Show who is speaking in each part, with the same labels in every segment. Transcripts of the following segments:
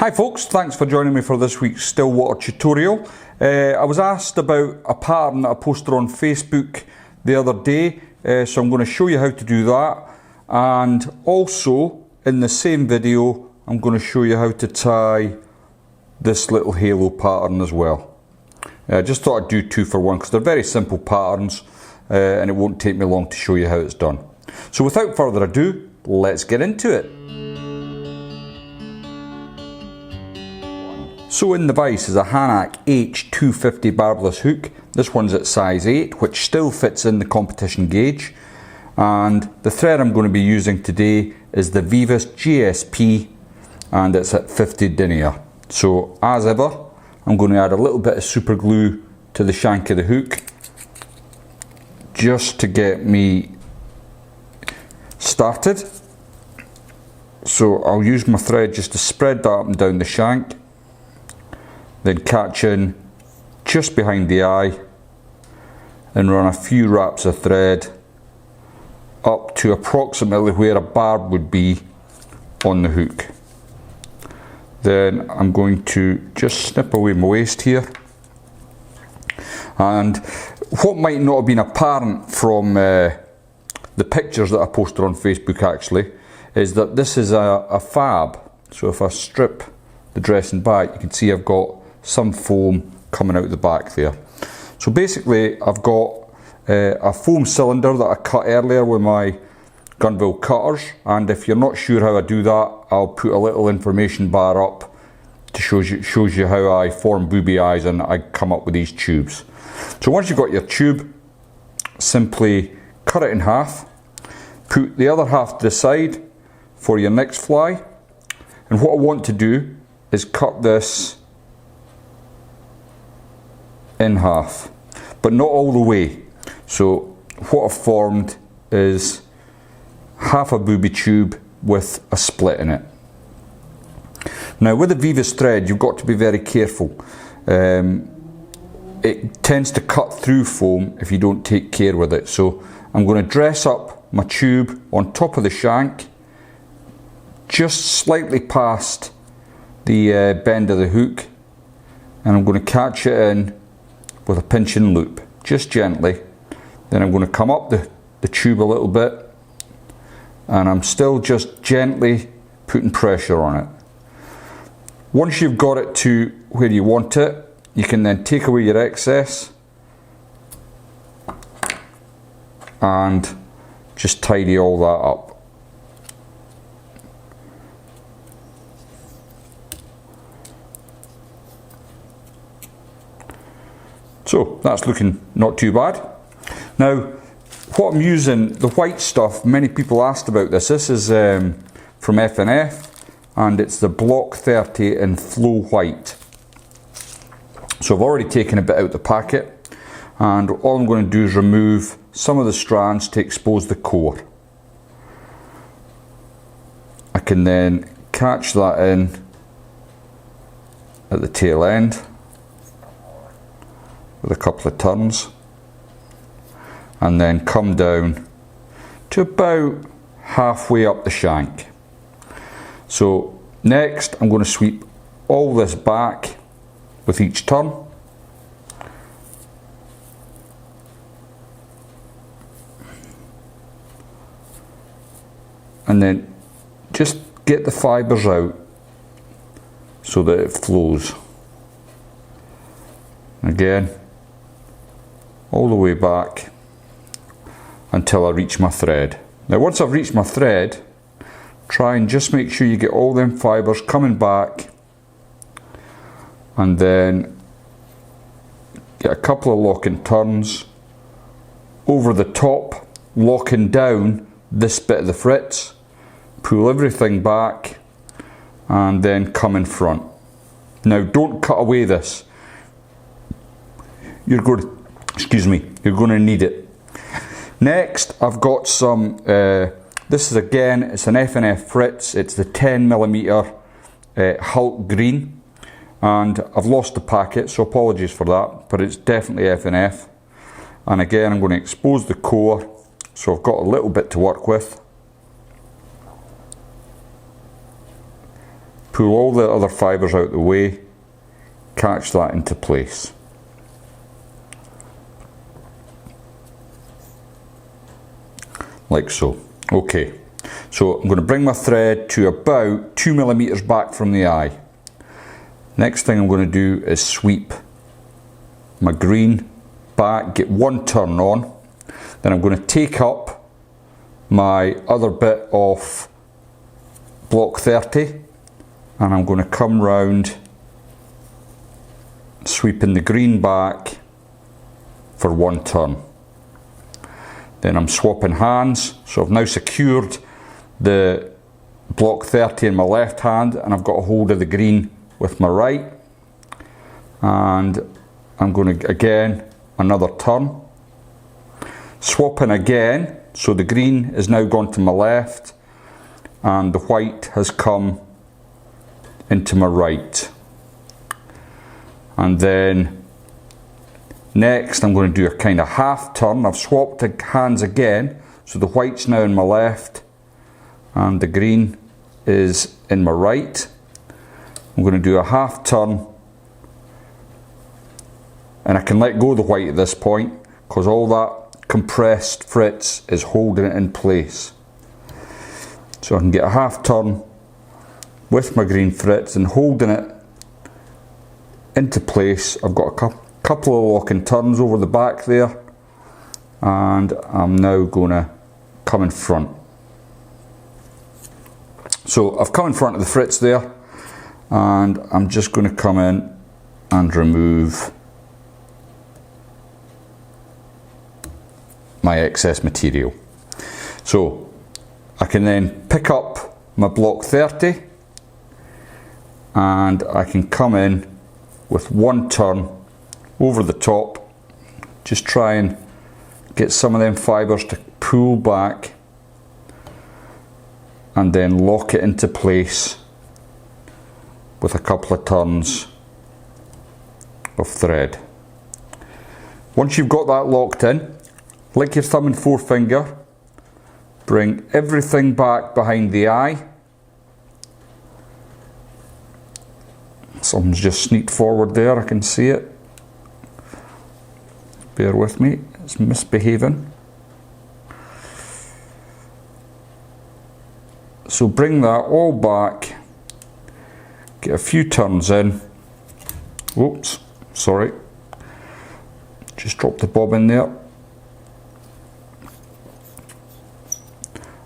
Speaker 1: Hi folks, thanks for joining me for this week's Stillwater tutorial. I was asked about a pattern that I posted on Facebook the other day, so I'm going to show you how to do that, and also in the same video I'm going to show you how to tie this little halo pattern as well. I just thought I'd do two for one because they're very simple patterns and it won't take me long to show you how it's done. So without further ado, let's get into it. So in the vise is a Hanak H250 barbless hook. This one's at size 8, which still fits in the competition gauge. And the thread I'm going to be using today is the Vivus GSP, and it's at 50 denier. So as ever, I'm going to add a little bit of super glue to the shank of the hook, just to get me started. So I'll use my thread just to spread that up and down the shank. Then catch in just behind the eye and run a few wraps of thread up to approximately where a barb would be on the hook. Then I'm going to just snip away my waste here. And what might not have been apparent from the pictures that I posted on Facebook actually is that this is a FAB. So if I strip the dressing back, you can see I've got some foam coming out the back there. So basically I've got a foam cylinder that I cut earlier with my Gunville cutters, and if you're not sure how I do that, I'll put a little information bar up to shows you how I form booby eyes and I come up with these tubes. So once you've got your tube, simply cut it in half, put the other half to the side for your next fly, and what I want to do is cut this in half, but not all the way. So what I've formed is half a booby tube with a split in it. Now with the Vivus thread, you've got to be very careful. It tends to cut through foam if you don't take care with it. So I'm going to dress up my tube on top of the shank, just slightly past the bend of the hook, and I'm going to catch it in with a pinch and loop, just gently. Then I'm going to come up the tube a little bit, and I'm still just gently putting pressure on it. Once you've got it to where you want it, you can then take away your excess and just tidy all that up. So that's looking not too bad. Now what I'm using, the white stuff, many people asked about this. This is from FNF, and it's the Block 30 in Flow White. So I've already taken a bit out the packet, and all I'm going to do is remove some of the strands to expose the core. I can then catch that in at the tail end with a couple of turns, and then come down to about halfway up the shank. So next I'm going to sweep all this back with each turn, and then just get the fibres out so that it flows. Again, all the way back until I reach my thread. Now once I've reached my thread, try and just make sure you get all them fibres coming back, and then get a couple of locking turns over the top, locking down this bit of the fritz, pull everything back, and then come in front. Now don't cut away this. You're going to need it. Next I've got some, this is again, it's an FNF Fritz, it's the 10mm Hulk green, and I've lost the packet, so apologies for that, but it's definitely FNF. And again I'm going to expose the core, so I've got a little bit to work with. pull all the other fibres out the way, catch that into place. Like so. Okay, so I'm going to bring my thread to about 2 millimeters back from the eye. Next thing I'm going to do is sweep my green back, get one turn on, then I'm going to take up my other bit of block 30 and I'm going to come round, sweeping the green back for one turn. Then I'm swapping hands, so I've now secured the block 30 in my left hand and I've got a hold of the green with my right, and I'm going to again another turn, swapping again, so the green is now gone to my left and the white has come into my right. And then next I'm going to do a kind of half turn. I've swapped the hands again, so the white's now in my left and the green is in my right. I'm going to do a half turn, and I can let go of the white at this point because all that compressed fritz is holding it in place. So I can get a half turn with my green fritz and holding it into place. I've got a couple of locking turns over the back there, and I'm now going to come in front. So I've come in front of the fritz there, and I'm just going to come in and remove my excess material. So I can then pick up my block 30 and I can come in with one turn over the top, just try and get some of them fibres to pull back and then lock it into place with a couple of turns of thread. Once you've got that locked in, lick your thumb and forefinger, bring everything back behind the eye. Something's just sneaked forward there, I can see it. Bear with me, it's misbehaving. So bring that all back, get a few turns in. Whoops, sorry. Just drop the bob in there.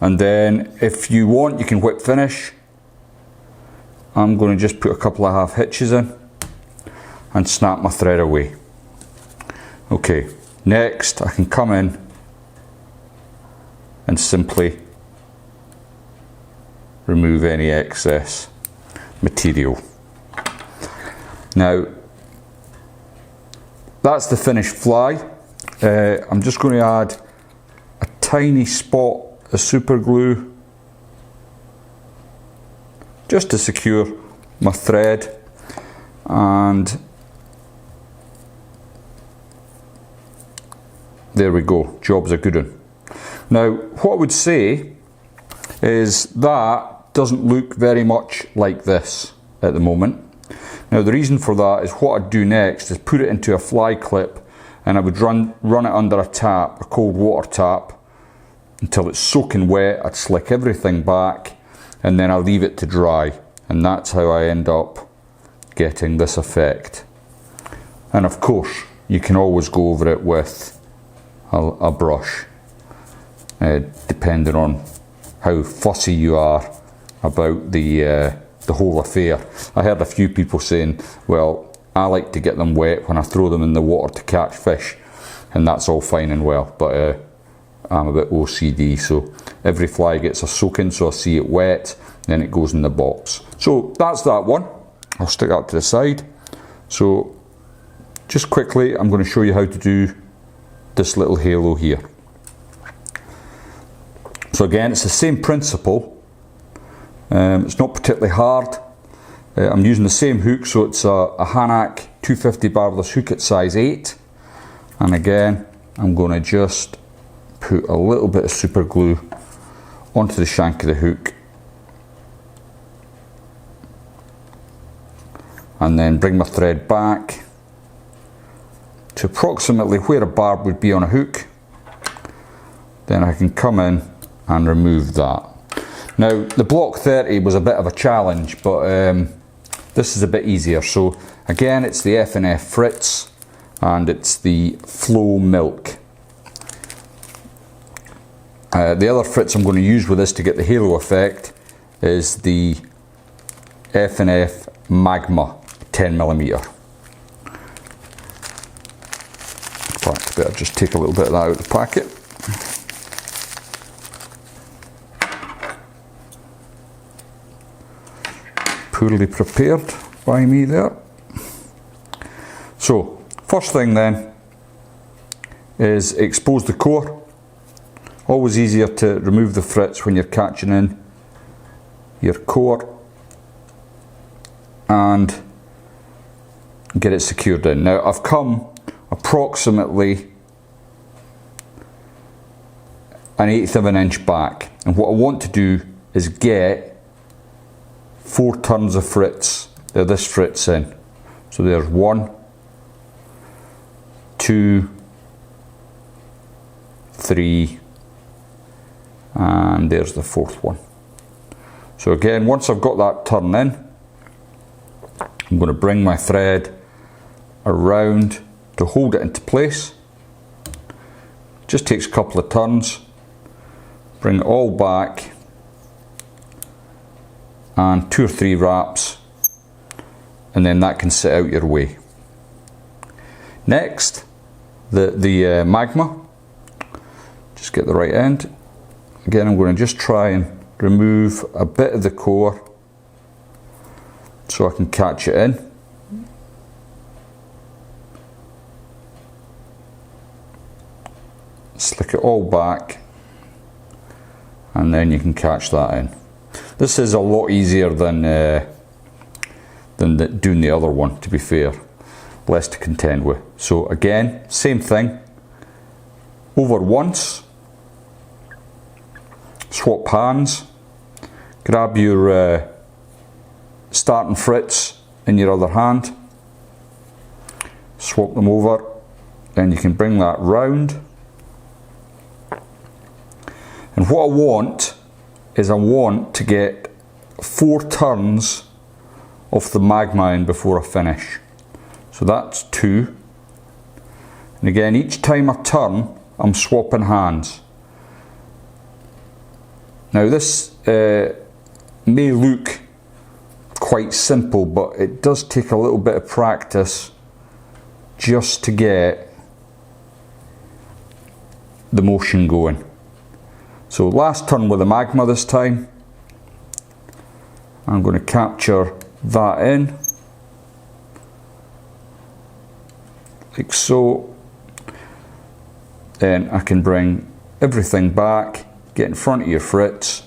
Speaker 1: And then if you want, you can whip finish. I'm going to just put a couple of half hitches in and snap my thread away. Okay, next I can come in and simply remove any excess material. Now that's the finished fly. I'm just going to add a tiny spot of super glue just to secure my thread, and there we go, job's a good one. Now what I would say is that doesn't look very much like this at the moment. Now the reason for that is what I'd do next is put it into a fly clip and I would run it under a tap, a cold water tap, until it's soaking wet. I'd slick everything back and then I'll leave it to dry, and that's how I end up getting this effect. And of course you can always go over it with a brush, depending on how fussy you are about the whole affair. I heard a few people saying, well, I like to get them wet when I throw them in the water to catch fish, and that's all fine and well, but I'm a bit OCD, so every fly gets a soaking, so I see it wet, then it goes in the box. So that's that one. I'll stick that to the side. So just quickly, I'm going to show you how to do this little halo here. So again, it's the same principle. It's not particularly hard. I'm using the same hook, so it's a Hanak 250 barbless hook at size 8. And again, I'm going to just put a little bit of super glue onto the shank of the hook and then bring my thread back to approximately where a barb would be on a hook. Then I can come in and remove that. Now the Block 30 was a bit of a challenge, but this is a bit easier. So again, it's the FNF Fritz and it's the Flow Milk. The other Fritz I'm going to use with this to get the halo effect is the FNF Magma 10mm. In fact, I better just take a little bit of that out of the packet. Poorly prepared by me there. So, first thing then is expose the core. Always easier to remove the Fritz when you're catching in your core and get it secured in. Now I've come approximately 1/8 of an inch back, and what I want to do is get 4 turns of Fritz, this Fritz in. So there's 1, 2, 3, and there's the 4th one. So again, once I've got that turn in, I'm going to bring my thread around to hold it into place. Just takes a couple of turns, bring it all back, and 2 or 3 wraps, and then that can sit out your way. Next, the Magma. Just get the right end. Again, I'm going to just try and remove a bit of the core so I can catch it in. Slick it all back, and then you can catch that in. This is a lot easier than doing the other one, to be fair. Less to contend with. So again, same thing. Over once, swap hands, grab your starting Fritz in your other hand, swap them over, then you can bring that round. And what I want is I want to get 4 turns of the Magma in before I finish. So that's 2. And again, each time I turn, I'm swapping hands. Now this may look quite simple, but it does take a little bit of practice just to get the motion going. So last turn with the Magma this time. I'm going to capture that in, like so. Then I can bring everything back, get in front of your Fritz,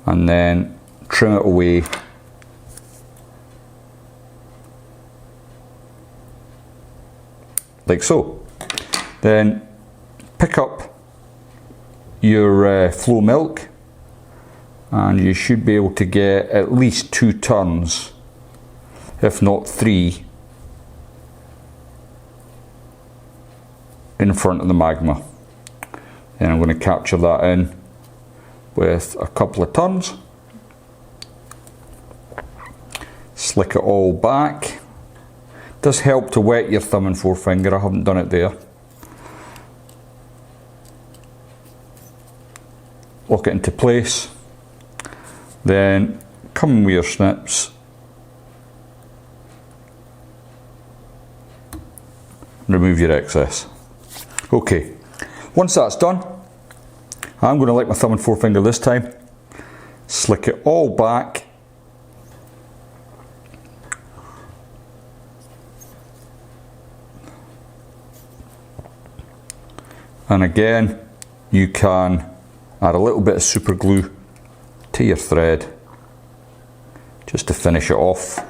Speaker 1: and then trim it away like so. Then pick up your Flow Milk, and you should be able to get at least 2 turns, if not 3, in front of the Magma. Then I'm going to capture that in with a couple of turns, slick it all back. It does help to wet your thumb and forefinger, I haven't done it there. Lock it into place, then come in with your snips, remove your excess. Okay, once that's done, I'm going to lick my thumb and forefinger this time, slick it all back, and again you can add a little bit of super glue to your thread just to finish it off.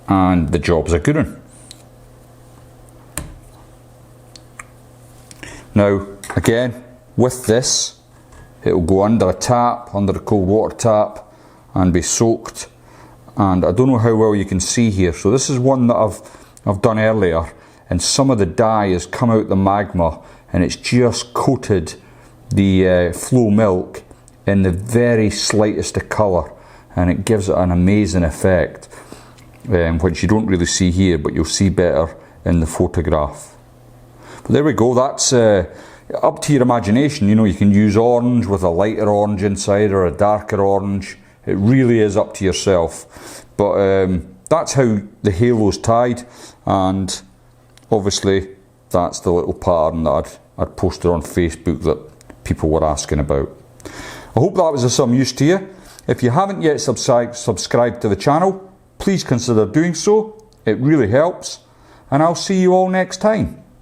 Speaker 1: And the job's a good one. Now again, with this, it'll go under a tap, under a cold water tap, and be soaked. And I don't know how well you can see here, so this is one that I've done earlier, and some of the dye has come out the magma and it's just coated the flow milk in the very slightest of colour, and it gives it an amazing effect, which you don't really see here, but you'll see better in the photograph. But there we go, that's up to your imagination. You know, you can use orange with a lighter orange inside or a darker orange. It really is up to yourself. But that's how the halo's tied, and obviously that's the little pattern that I'd posted on Facebook that people were asking about. I hope that was of some use to you. If you haven't yet subscribed to the channel, please consider doing so. It really helps, and I'll see you all next time.